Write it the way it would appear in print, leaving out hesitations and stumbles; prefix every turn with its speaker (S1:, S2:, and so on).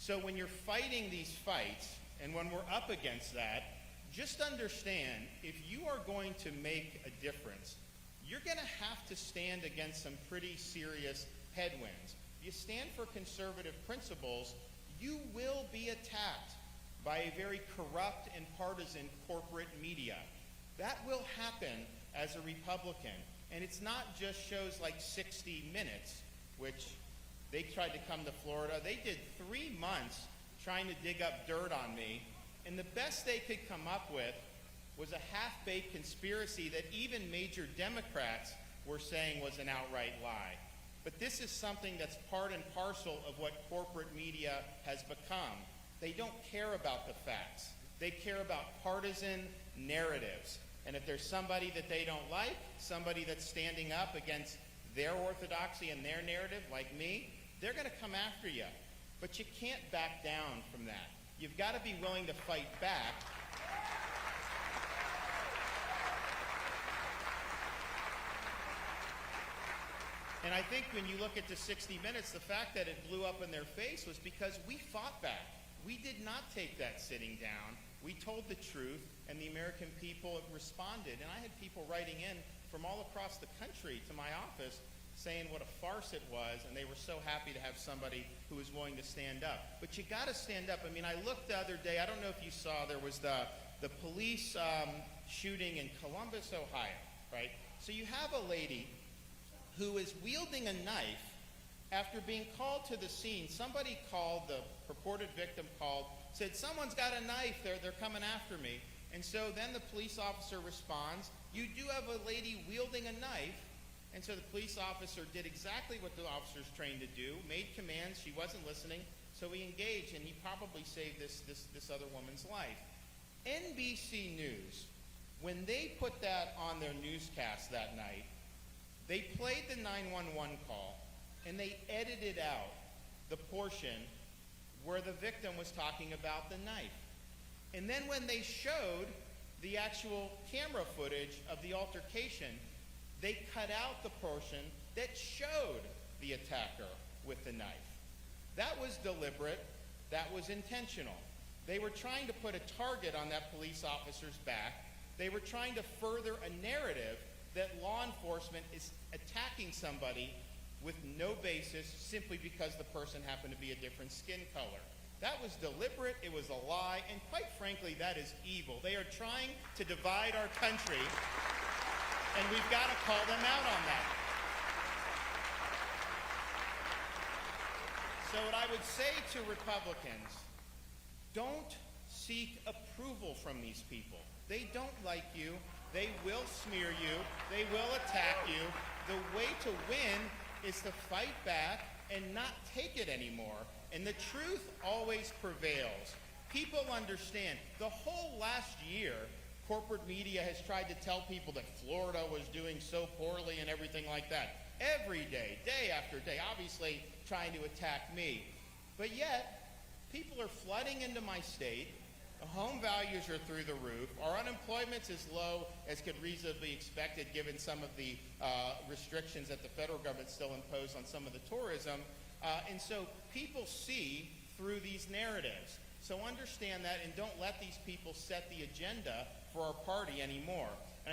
S1: So when you're fighting these fights, and when we're up against that, just understand, if you are going to make a difference, you're going to have to stand against some pretty serious headwinds. If you stand for conservative principles, you will be attacked by a very corrupt and partisan corporate media. That will happen as a Republican. And it's not just shows like 60 Minutes, which they tried to come to Florida. They did 3 months trying to dig up dirt on me, and the best they could come up with was a half-baked conspiracy that even major Democrats were saying was an outright lie. But this is something that's part and parcel of what corporate media has become. They don't care about the facts. They care about partisan narratives. And if there's somebody that they don't like, somebody that's standing up against their orthodoxy and their narrative, like me, they're going to come after you. But you can't back down from that. You've got to be willing to fight back. And I think when you look at the 60 Minutes, the fact that it blew up in their face was because we fought back. We did not take that sitting down. We told the truth, and the American people responded. And I had people writing in from all across the country to my office saying what a farce it was, and they were so happy to have somebody who was willing to stand up. But you got to stand up. I mean, I looked the other day, I don't know if you saw, there was the police shooting in Columbus, Ohio, right? So you have a lady who is wielding a knife after being called to the scene. Somebody called, the purported victim called, said, someone's got a knife, they're coming after me. And so then the police officer responds, you do have a lady wielding a knife. And so the police officer did exactly what the officer's trained to do, made commands, she wasn't listening, so he engaged, and he probably saved this other woman's life. NBC News, when they put that on their newscast that night, they played the 911 call, and they edited out the portion where the victim was talking about the knife. And then when they showed the actual camera footage of the altercation, they cut out the portion that showed the attacker with the knife. That was deliberate. That was intentional. They were trying to put a target on that police officer's back. They were trying to further a narrative that law enforcement is attacking somebody with no basis simply because the person happened to be a different skin color. That was deliberate, it was a lie, and quite frankly, that is evil. They are trying to divide our country, and we've got to call them out on that. So what I would say to Republicans, don't seek approval from these people. They don't like you. They will smear you. They will attack you. The way to win is to fight back and not take it anymore. And the truth always prevails. People understand. The whole last year, corporate media has tried to tell people that Florida was doing so poorly and everything like that. Every day, day after day, obviously trying to attack me. But yet, people are flooding into my state. The home values are through the roof. Our unemployment's as low as could reasonably expected given some of the restrictions that the federal government still imposed on some of the tourism. And so people see through these narratives. So understand that and don't let these people set the agenda for our party anymore.